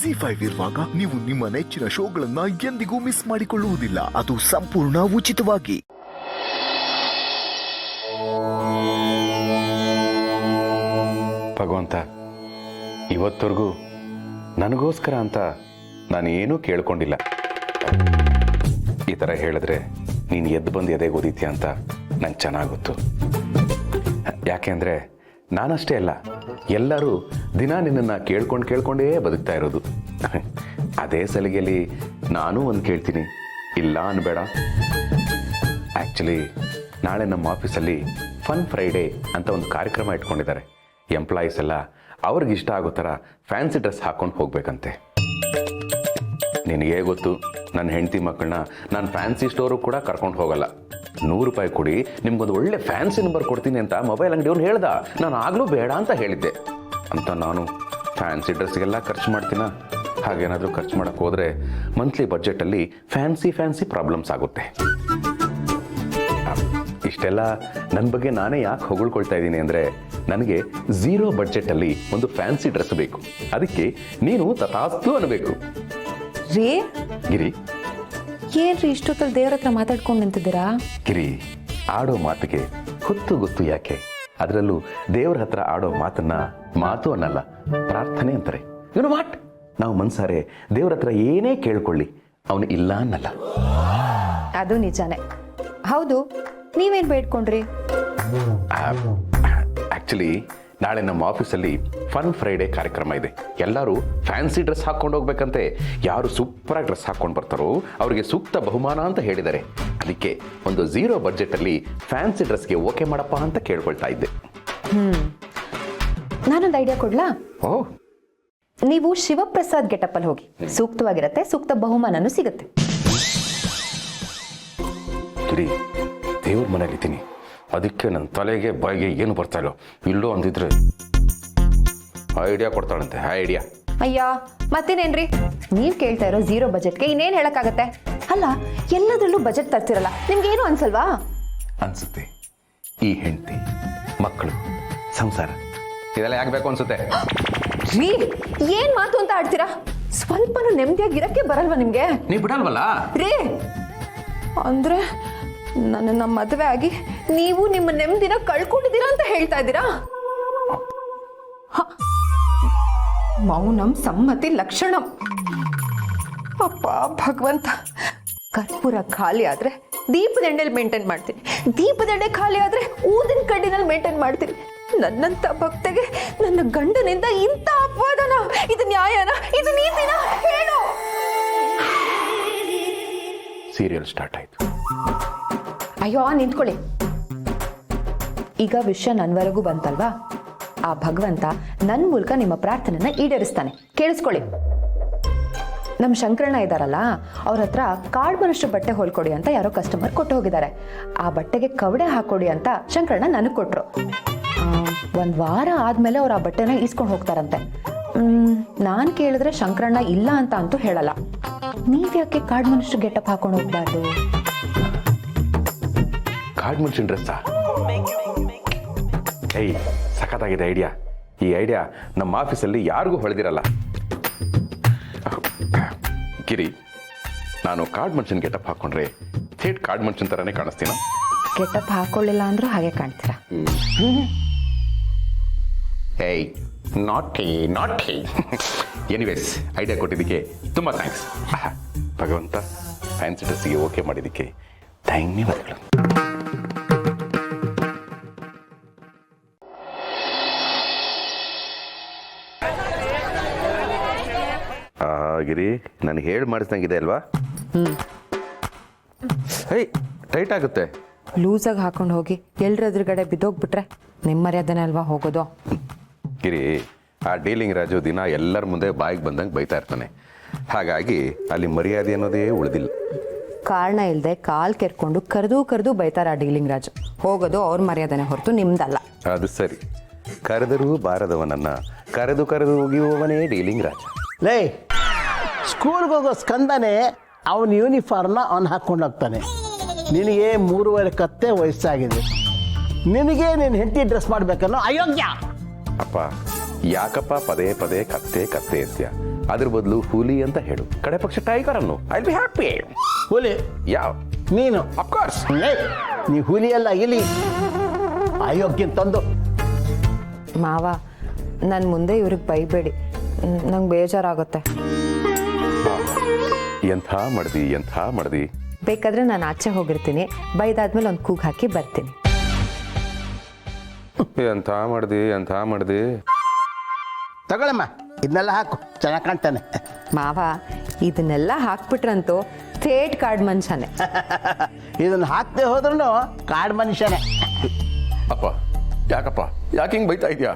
ZEE5 ಇರುವಾಗ ನೀವು ನಿಮ್ಮ ನೆಚ್ಚಿನ ಶೋಗಳನ್ನ ಎಂದಿಗೂ ಮಿಸ್ ಮಾಡಿಕೊಳ್ಳುವುದಿಲ್ಲ. ಅದು ಸಂಪೂರ್ಣ ಉಚಿತವಾಗಿ. ಭಗವಂತ, ಇವತ್ತವರೆಗೂ ನನಗೋಸ್ಕರ ಅಂತ ನಾನು ಏನೂ ಕೇಳ್ಕೊಂಡಿಲ್ಲ. ಈ ಥರ ಹೇಳಿದ್ರೆ ನೀನು ಎದ್ದು ಬಂದು ಎದೆಗೆ ಓದಿತ್ಯಾ ಅಂತ ನಂಗೆ ಚೆನ್ನಾಗಿ ಗೊತ್ತು. ಯಾಕೆಂದರೆ ನಾನಷ್ಟೇ ಅಲ್ಲ, ಎಲ್ಲರೂ ದಿನ ನಿನ್ನನ್ನು ಕೇಳ್ಕೊಂಡೇ ಬದುಕ್ತಾ ಇರೋದು. ಅದೇ ಸಲಿಗೆಯಲ್ಲಿ ನಾನು ಒಂದು ಕೇಳ್ತೀನಿ, ಇಲ್ಲ ಅನ್ಬೇಡ. ಆ್ಯಕ್ಚುಲಿ ನಾಳೆ ನಮ್ಮ ಆಫೀಸಲ್ಲಿ ಫನ್ ಫ್ರೈಡೇ ಅಂತ ಒಂದು ಕಾರ್ಯಕ್ರಮ ಇಟ್ಕೊಂಡಿದ್ದಾರೆ. ಎಂಪ್ಲಾಯೀಸ್ ಎಲ್ಲ ಅವ್ರಿಗಿಷ್ಟ ಆಗೋ ಥರ ಫ್ಯಾನ್ಸಿ ಡ್ರೆಸ್ ಹಾಕ್ಕೊಂಡು ಹೋಗ್ಬೇಕಂತೆ. ನಿನಗೇ ಗೊತ್ತು, ನನ್ನ ಹೆಂಡತಿ ಮಕ್ಕಳನ್ನ ನಾನು ಫ್ಯಾನ್ಸಿ ಸ್ಟೋರು ಕೂಡ ಕರ್ಕೊಂಡು ಹೋಗಲ್ಲ. 100 ರೂಪಾಯಿ ಕೊಡಿ, ನಿಮ್ಗೊಂದು ಒಳ್ಳೆ ಫ್ಯಾನ್ಸಿ ನಂಬರ್ ಕೊಡ್ತೀನಿ ಅಂತ ಮೊಬೈಲ್ ಅಂಗಡಿಯವ್ನು ಹೇಳ್ದ. ನಾನು ಆಗಲೂ ಬೇಡ ಅಂತ ಹೇಳಿದ್ದೆ. ಅಂತ ನಾನು ಫ್ಯಾನ್ಸಿ ಡ್ರೆಸ್ಗೆಲ್ಲ ಖರ್ಚು ಮಾಡ್ತೀನ? ಹಾಗೇನಾದರೂ ಖರ್ಚು ಮಾಡೋಕ್ಕೆ ಹೋದರೆ ಮಂತ್ಲಿ ಬಜೆಟಲ್ಲಿ ಫ್ಯಾನ್ಸಿ ಪ್ರಾಬ್ಲಮ್ಸ್ ಆಗುತ್ತೆ. ಇಷ್ಟೆಲ್ಲ ನನ್ನ ಬಗ್ಗೆ ನಾನೇ ಯಾಕೆ ಹೊಗಳ್ಕೊಳ್ತಾ ಇದ್ದೀನಿ ಅಂದರೆ, ನನಗೆ 0 ಬಡ್ಜೆಟಲ್ಲಿ ಒಂದು ಫ್ಯಾನ್ಸಿ ಡ್ರೆಸ್ ಬೇಕು. ಅದಕ್ಕೆ ನೀನು ತಥಾಸ್ತು ಅನ್ನಬೇಕು. ರೀ ಗಿರಿ, ಏನ್ರಿ ಇಷ್ಟೊತ್ತಲ್ಲಿ ದೇವ್ರ ಹತ್ರ ಮಾತಾಡ್ಕೊಂಡು ನಿಂತಿದ್ದೀರಾ? ಗಿರಿ, ಆಡೋ ಮಾತಿಗೆ ಗೊತ್ತು ಯಾಕೆ? ಅದರಲ್ಲೂ ದೇವ್ರ ಹತ್ರ ಆಡೋ ಮಾತನ್ನ ಮಾತು ಅನ್ನಲ್ಲ, ಪ್ರಾರ್ಥನೆ ಅಂತಾರೆ. YONO what? ನಾವು ಮನ್ಸಾರೆ ದೇವ್ರ ಹತ್ರ ಏನೇ ಕೇಳ್ಕೊಳ್ಳಿ, ಅವನು ಇಲ್ಲ ಅನ್ನಲ್ಲ. ಅದು ನಿಜಾನೇ. ಹೌದು, ನೀವೇನ್ ಬೇಡ್ಕೊಂಡ್ರಿ? ಆಕ್ಚುಲಿ ನಾಳೆ ನಮ್ಮ ಆಫೀಸಲ್ಲಿ ಫನ್ ಫ್ರೈಡೇ ಕಾರ್ಯಕ್ರಮ ಇದೆ. ಎಲ್ಲರೂ ಫ್ಯಾನ್ಸಿ ಡ್ರೆಸ್ ಹಾಕ್ಕೊಂಡು ಹೋಗ್ಬೇಕಂತೆ. ಯಾರು ಸೂಪರಾಗಿ ಡ್ರೆಸ್ ಹಾಕ್ಕೊಂಡು ಬರ್ತಾರೋ ಅವರಿಗೆ ಸೂಕ್ತ ಬಹುಮಾನ ಅಂತ ಹೇಳಿದ್ದಾರೆ. ಅದಕ್ಕೆ ಒಂದು 0 ಬಡ್ಜೆಟಲ್ಲಿ ಫ್ಯಾನ್ಸಿ ಡ್ರೆಸ್ಗೆ ಓಕೆ ಮಾಡಪ್ಪ ಅಂತ ಕೇಳ್ಕೊಳ್ತಾ ಇದ್ದೆ. ನಾನೊಂದು ಐಡಿಯಾ ಕೊಡ್ಲಾ? ಓ, ನೀವು ಶಿವಪ್ರಸಾದ್ ಗೆಟಪ್ಪಲ್ಲಿ ಹೋಗಿ, ಸೂಕ್ತವಾಗಿರತ್ತೆ, ಸೂಕ್ತ ಬಹುಮಾನನೂ ಸಿಗುತ್ತೆ. ಗಿರಿ, ದೇವ್ರ ಮನೇಲಿದ್ದೀನಿ, ಅದಕ್ಕೆ ನನ್ನ ತಲೆಗೆ ಬಾಯಿಗೆ ಏನು ಬರ್ತಾ ಇಲ್ಲ. ಇಲ್ಲೋ ಅಂದಿದ್ರೆ ಐಡಿಯಾ ಕೊಡ್ತಾಳಂತೆ. ಐಡಿಯಾ? ಅಯ್ಯ, ಮತ್ತೇನೇನ್ರಿ ನೀವ್ ಕೇಳ್ತಾ ಇರೋ 0 ಬಜೆಟ್ಗೆ ಇನ್ನೇನ್ ಹೇಳಕ್ಕಾಗತ್ತೆ? ಅಲ್ಲ, ಎಲ್ಲದರಲ್ಲೂ ಬಜೆಟ್ ತರ್ತಿರಲ್ಲ, ನಿಮ್ಗೇನು ಅನ್ಸಲ್ವಾ? ಅನ್ಸುತ್ತೆ. ಈ ಹೆಂಡತಿ, ಮಕ್ಕಳು, ಸಂಸಾರ ಇದೆಲ್ಲ ಯಾಕೆ ಬೇಕು ಅನ್ಸುತ್ತೆ. ರೀ, ಏನ್ ಮಾತು ಅಂತ ಆಡ್ತೀರಾ? ಸ್ವಲ್ಪನೂ ನೆಮ್ಮದಿಯಾಗಿರಕ್ಕೆ ಬರಲ್ವಾ ನಿಮ್ಗೆ? ನೀ ಬಿಡಲ್ವಲ್ಲ ರೀ, ಅಂದ್ರೆ ನನ್ನ ಮದುವೆ ಆಗಿ ನೀವು ನಿಮ್ಮ ನೆಮ್ಮದಿನ ಕಳ್ಕೊಂಡಿದ್ದೀರಾ ಅಂತ ಹೇಳ್ತಾ ಇದ್ದೀರಾ? ಮೌನಂ ಸಮ್ಮತಿ ಲಕ್ಷಣಂ. ಅಪ್ಪ ಭಗವಂತ, ಕರ್ಪೂರ ಖಾಲಿ ಆದ್ರೆ ದೀಪದಂಡೆಯಲ್ಲಿ ಮೇಂಟೈನ್ ಮಾಡ್ತೀನಿ, ದೀಪದಂಡೆ ಖಾಲಿ ಆದ್ರೆ ಊದಿನ ಕಡ್ಡಿನಲ್ಲಿ ಮೇಂಟೈನ್ ಮಾಡ್ತೀನಿ. ನನ್ನಂತ ಭಕ್ತೆಗೆ ನನ್ನ ಗಂಡನಿಂದ ಇಂಥ ಅಪವಾದನ? ಇದು ನ್ಯಾಯನ? ಇದು ನೀತಿನ? ಹೇಳು. ಸೀರಿಯಲ್ ಸ್ಟಾರ್ಟ್ ಆಯ್ತು. ಅಯ್ಯೋ, ನಿಂತ್ಕೊಳ್ಳಿ. ಈಗ ವಿಷಯ ನನ್ವರೆಗೂ ಬಂತಲ್ವಾ? ಆ ಭಗವಂತ ನನ್ನ ಮೂಲಕ ನಿಮ್ಮ ಪ್ರಾರ್ಥನೆನ ಈಡೇರಿಸ್ತಾನೆ. ಕೇಳಿಸ್ಕೊಳ್ಳಿ. ನಮ್ಮ ಶಂಕರಣ್ಣ ಇದ್ದಾರಲ್ಲ, ಅವ್ರ ಹತ್ರ ಕಾಡ್ ಮನುಷ್ಯ ಬಟ್ಟೆ ಹೊಲ್ಕೊಡಿ ಅಂತ ಯಾರೋ ಕಸ್ಟಮರ್ ಕೊಟ್ಟು ಹೋಗಿದ್ದಾರೆ. ಆ ಬಟ್ಟೆಗೆ ಕವಡೆ ಹಾಕೊಡಿ ಅಂತ ಶಂಕರಣ್ಣ ನನಗೆ ಕೊಟ್ರು. 1 ವಾರ ಆದ್ಮೇಲೆ ಅವ್ರು ಆ ಬಟ್ಟೆನ ಈಸ್ಕೊಂಡು ಹೋಗ್ತಾರಂತೆ. ನಾನು ಕೇಳಿದ್ರೆ ಶಂಕರಣ್ಣ ಇಲ್ಲ ಅಂತ ಅಂತೂ ಹೇಳಲ್ಲ. ನೀವ್ಯಾಕೆ ಕಾಡ್ ಮನುಷ್ಯ ಗೆಟಪ್ ಹಾಕೊಂಡು ಹೋಗ್ಬಾರ್ದು? ಕಾಡ್ ಮನುಷ್ಯನ್ ಡ್ರೆಸ್ಸಾ? ಏಯ್, ಸಖತ್ತಾಗಿದೆ ಐಡಿಯಾ. ಈ ಐಡಿಯಾ ನಮ್ಮ ಆಫೀಸಲ್ಲಿ ಯಾರಿಗೂ ಹೊಳೆದಿರಲ್ಲ. ಗಿರಿ, ನಾನು ಕಾಡ್ ಮನುಷ್ಯನ್ ಗೆಟಪ್ ಹಾಕೊಂಡ್ರೆ ಥೇಟ್ ಕಾಡ್ ಮನುಷ್ಯನ್ ಥರನೇ ಕಾಣಿಸ್ತೀನ? ಗೆಟಪ್ ಹಾಕೊಳ್ಳಿಲ್ಲ ಅಂದ್ರೂ ಹಾಗೆ ಕಾಣ್ತೀರಾ. ಏಯ್, ನಾಟಿ. ಎನಿವೇಸ್, ಐಡಿಯಾ ಕೊಟ್ಟಿದ್ದಕ್ಕೆ ತುಂಬ ಥ್ಯಾಂಕ್ಸ್. ಭಗವಂತ, ಫ್ಯಾನ್ಸಿ ಡ್ರೆಸ್ಸಿಗೆ ಓಕೆ ಮಾಡಿದ್ದಕ್ಕೆ ಧನ್ಯವಾದಗಳು. ಗಿರಿ, ನಾನು ಹೇಳಿ ಮಾಡಿಸ್ದಂಗಿದೆ ಅಲ್ವಾ? ಹೇಯ್, ಟೈಟ್ ಆಗುತ್ತೆ. ಲೂಸಾಗಿ ಹಾಕೊಂಡು ಹೋಗಿ ಎಲ್ರ ಎದುರುಗಡೆ ಬಿದ್ದೋಗ್ಬಿಟ್ರೆ ನಿಮ್ಮ ಮರ್ಯಾದನೆ ಅಲ್ವಾ ಹೋಗೋದು? ಗಿರಿ, ಆ ಡೀಲಿಂಗ್ ರಾಜು ದಿನ ಎಲ್ಲರ ಮುಂದೆ ಬಾಯಿಗೆ ಬಂದಂಗೆ ಬೈತಾ ಇರ್ತಾನೆ. ಹಾಗಾಗಿ ಅಲ್ಲಿ ಮರ್ಯಾದೆ ಅನ್ನೋದೇ ಉಳಿದಿಲ್ಲ. ಕಾರಣ ಇಲ್ಲದೆ ಕಾಲ್ ಕೆರ್ಕೊಂಡು ಕರೆದು ಬೈತಾರ ಆ ಡೀಲಿಂಗ್ ರಾಜು. ಹೋಗೋದು ಅವ್ರ ಮರ್ಯಾದನೆ ಹೊರತು ನಿಮ್ದಲ್ಲ. ಅದು ಸರಿ. ಕರೆದರೂ ಬಾರದವನನ್ನ ಕರೆದು ಹೋಗಿರುವವನೇ ಡೀಲಿಂಗ್ ರಾಜ. ಲೇ, ಸ್ಕೂಲ್ಗೆ ಹೋಗೋ ಸ್ಕಂದನೇ ಅವನ ಯೂನಿಫಾರ್ಮ್ನ ಅವನು ಹಾಕ್ಕೊಂಡು ಹೋಗ್ತಾನೆ. ನಿನಗೆ 3.5 ಕತ್ತೆ ವಯಸ್ಸಾಗಿದೆ. ನಿನಗೆ ನೀನು ಹೆಂಡತಿ ಡ್ರೆಸ್ ಮಾಡಬೇಕನ್ನೋ ಅಯೋಗ್ಯ. ಅಪ್ಪ, ಯಾಕಪ್ಪ ಪದೇ ಪದೇ ಕತ್ತೆ ಕತ್ತೆ ಅಂತ್ಯ ಅದ್ರ ಬದಲು ಹುಲಿ ಅಂತ ಹೇಳು, ಕಡೆ ಪಕ್ಷ ಟೈಗರ್ ಅನ್ನು. I be happy. ಹುಲಿ ಯಾವ ನೀನು? ಅಫ್ಕೋರ್ಸ್. ನೀ ಹುಲಿ ಅಲ್ಲ, ಇಲಿ. ಅಯೋಗ್ಯ ತಂದು. ಮಾವ ನನ್ನ ಮುಂದೆ ಇವ್ರಿಗೆ ಬೈಬೇಡಿ, ನಂಗೆ ಬೇಜಾರಾಗುತ್ತೆ. ಎಂಥ ಮಾಡ್ದಿ. ಬೇಕಾದ್ರೆ ನಾನು ಆಚೆ ಹೋಗಿರ್ತೀನಿ, ಬೈದಾದ್ಮೇಲೆ ಒಂದು ಕೂಗ್ ಹಾಕಿ ಬರ್ತೀನಿ. ಎಂಥ ಮಾಡ್ದಿ. ತಗೊಳಮ್ಮ, ಇದನ್ನೆಲ್ಲ ಹಾಕು, ಚೆನ್ನಾಗಿ ಕಾಣ್ತಾನೆ. ಮಾವ ಇದನ್ನೆಲ್ಲ ಹಾಕ್ಬಿಟ್ರಂತೂ ಥೇಟ್ ಕಾರ್ಡ್ ಮನುಷ್ಯನೇ. ಇದನ್ನ ಹಾಕ್ದೆ ಹೋದ್ರೂ ಕಾಡು ಮನುಷ್ಯನೇ. ಅಪ್ಪ ಯಾಕೆ ಹಿಂಗೆ ಬೈತಾ ಇದೆಯಾ?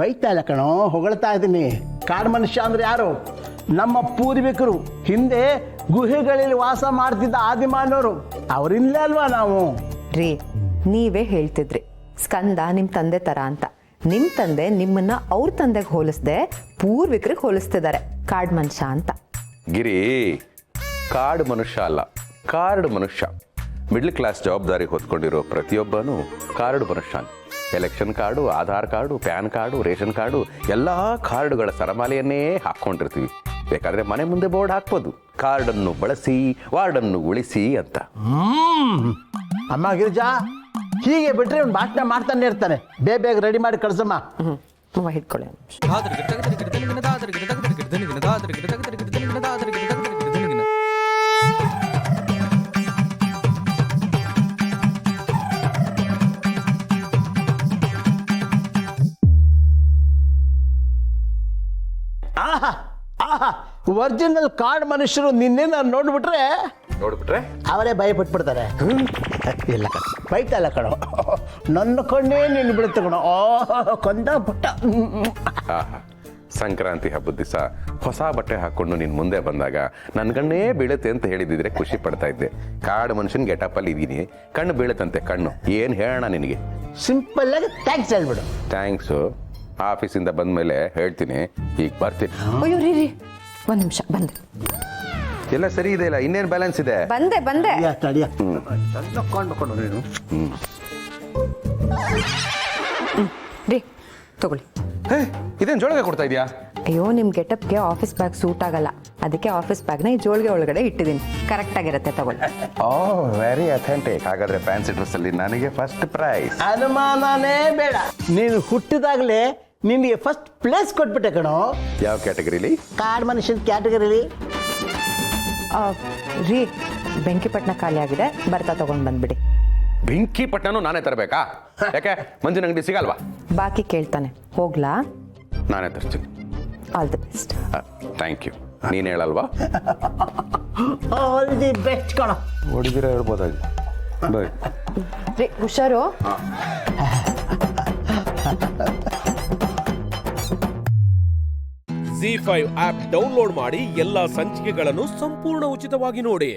ಬೈತಾ ಇಲ್ಲ ಕಣೋ, ಹೊಗಳ್ತಾ ಇದ್ದೀನಿ. ಕಾಡು ಮನುಷ್ಯ ಅಂದ್ರೆ ಯಾರು? ನಮ್ಮ ಪೂರ್ವಿಕರು, ಹಿಂದೆ ಗುಹೆಗಳಲ್ಲಿ ವಾಸ ಮಾಡ್ತಿದ್ದ ಆದಿಮಾನವರು. ಅವರಿಲ್ಲ ಅಲ್ವಾ ನಾವು? ರೀ, ನೀವೇ ಹೇಳ್ತಿದ್ರಿ ಸ್ಕಂದ ನಿಮ್ಮ ತಂದೆ ತರ ಅಂತ. ನಿಮ್ಮ ತಂದೆ ನಿಮ್ಮನ್ನ ಅವ್ರ ತಂದೆಗೆ ಹೋಲಿಸ್ದೆ ಪೂರ್ವಿಕರಿಗೆ ಹೋಲಿಸ್ತಿದ್ದಾರೆ ಕಾಡ್ ಮನುಷ್ಯ ಅಂತ. ಗಿರಿ, ಕಾಡು ಮನುಷ್ಯ ಅಲ್ಲ, ಕಾರ್ಡ್ ಮನುಷ್ಯ. ಮಿಡ್ಲ್ ಕ್ಲಾಸ್ ಜವಾಬ್ದಾರಿ ಹೊತ್ಕೊಂಡಿರೋ ಪ್ರತಿಯೊಬ್ಬನು ಕಾರ್ಡ್ ಮನುಷ್ಯ. Election card, Aadhaar card, PAN card, ration card, ಎಲ್ಲ ಕಾರ್ಡುಗಳ ಸರಮಾಲೆಯನ್ನೇ ಹಾಕ್ಕೊಂಡಿರ್ತೀವಿ. ಬೇಕಾದ್ರೆ ಮನೆ ಮುಂದೆ ಬೋರ್ಡ್ ಹಾಕ್ಬೋದು, ಕಾರ್ಡನ್ನು ಬಳಸಿ ವಾರ್ಡನ್ನು ಉಳಿಸಿ ಅಂತ. ಅಮ್ಮ ಗಿರಿಜಾ, ಹೀಗೆ ಬಿಟ್ರೆ ಒಂದು ಭಾಷಣ ಮಾಡ್ತಾನೆ ಇರ್ತಾನೆ. ಬೇಗ ರೆಡಿ ಮಾಡಿ ಕಳ್ಸಮ್ಮ. ಹಿಡ್ಕೊಳ್ಳಿ. ಒರಿಜಿನಲ್ ಕಾರ್ಡ್ ಮನುಷ್ಯರು ನಿನ್ನೆ ನಾನು ನೋಡ್ಬಿಟ್ರೆ ಅವರೇ ಭಯಪಟ್ಬಿಡ್ತಾರೆ. ಇಲ್ಲ ಕಣ, ಬೈತಾ ಇಲ್ಲ ಕಣೋ, ನನ್ನ ಕಣ್ಣೇ ನಿನ್ನ ಬಿಡುತ್ತೆ ಕಣೋ. ಕೊಂದ ಪುಟ್ಟ. ಸಂಕ್ರಾಂತಿ ಹಬ್ಬದ ದಿವಸ ಹೊಸ ಬಟ್ಟೆ ಹಾಕೊಂಡು ನೀನು ಮುಂದೆ ಬಂದಾಗ ನನ್ನ ಕಣ್ಣೇ ಬೀಳುತ್ತೆ ಅಂತ ಹೇಳಿದಿದ್ರೆ ಖುಷಿ ಪಡ್ತಾ ಇದ್ದೆ. ಕಾಡು ಮನುಷ್ಯನ್ ಗೆಟಪ್ಪಲ್ಲಿ ಇದ್ದೀನಿ, ಕಣ್ಣು ಬೀಳುತ್ತಂತೆ. ಕಣ್ಣು ಏನು ಹೇಳೋಣ ನಿನಗೆ? ಸಿಂಪಲ್ ಆಗಿ ಥ್ಯಾಂಕ್ಸ್ ಹೇಳ್ಬಿಡು. ಥ್ಯಾಂಕ್ಸು ಆಫೀಸಿಂದ ಬಂದ್ಮೇಲೆ ಹೇಳ್ತೀನಿ. ಈಗ ಬರ್ತೀನಿ. ಅಯ್ಯೋ ರೀ ರೀ, ಒಂದು ನಿಮಿಷ ಬಂದೆ. ಎಲ್ಲ ಸರಿ ಇದೆ ಇಲ್ಲ, ಇನ್ನೇನು ಬ್ಯಾಲೆನ್ಸ್ ಇದೆ? ಬಂದೆ ತಡಿಯ. ರೀ ತಗೊಳ್ಳಿ. ಇದೇನು ಜೋಳಿಗೆ ಕೊಡ್ತಾ ಇದೆಯಾ? ಅಯ್ಯೋ, ನಿಮ್ಮ ಗೆಟಪ್ಗೆ ಆಫೀಸ್ ಬ್ಯಾಗ್ ಸೂಟ್ ಆಗಲ್ಲ, ಅದಕ್ಕೆ ಆಫೀಸ್ ಬ್ಯಾಗ್ನ ಈ ಜೋಳಿಗೆ ಒಳಗಡೆ ಇಟ್ಟಿದ್ದೀನಿ. ಕರೆಕ್ಟ್ ಆಗಿರುತ್ತೆ, ತಗೊಳ್ಳಿ. Very authentic. ಹಾಗಾದ್ರೆ ಫ್ಯಾನ್ಸಿ ಡ್ರೆಸ್ ಅಲ್ಲಿ ನನಗೆ ಫಸ್ಟ್ ಪ್ರೈಸ್. ಅನುಮಾನನೇ ಬೇಡ, ನೀನು ಹುಟ್ಟಿದಾಗಲೇ ನಿನಗೆ ಫಸ್ಟ್ ಪ್ಲೇಸ್ ಕೊಟ್ಬಿಟ್ಟೆ ಕಣೋ. ಯಾವ ಕ್ಯಾಟಗರಿಲಿ? ಕಾಡು ಮನುಷ್ಯನ ಕ್ಯಾಟಗರಿಲಿ. ರೀ, ಬೆಂಕಿಪಟ್ಟಣ ಖಾಲಿ ಆಗಿದೆ, ಬರ್ತಾ ತಗೊಂಡು ಬಂದ್ಬಿಡಿ. ಬೆಂಕಿಪಟ್ಟಣನೂ ನಾನೇ ತರಬೇಕಾ? ಯಾಕೆ ಮಂಜಿನ ಅಂಗಡಿ ಸಿಗಲ್ವಾ? ಬಾಕಿ ಕೇಳ್ತಾನೆ, ಹೋಗ್ಲಾ? ನಾನೇ ತರ್ತೀನಿ. All the best. Thank you. ನೀನು ಹೇಳಲ್ವಾ? ಆಲ್ ದಿ ಬೆಸ್ಟ್ ಕಣ. ಹೊಡಿದಿರ ಹೇಳ್ಬೋದಾಗಿ. ಬಾಯ್ ರೀ, ಹುಷಾರು. ZEE5 ಆಪ್ ಡೌನ್ಲೋಡ್ ಮಾಡಿ ಎಲ್ಲಾ ಸಂಚಿಕೆಗಳನ್ನು ಸಂಪೂರ್ಣ ಉಚಿತವಾಗಿ ನೋಡಿ.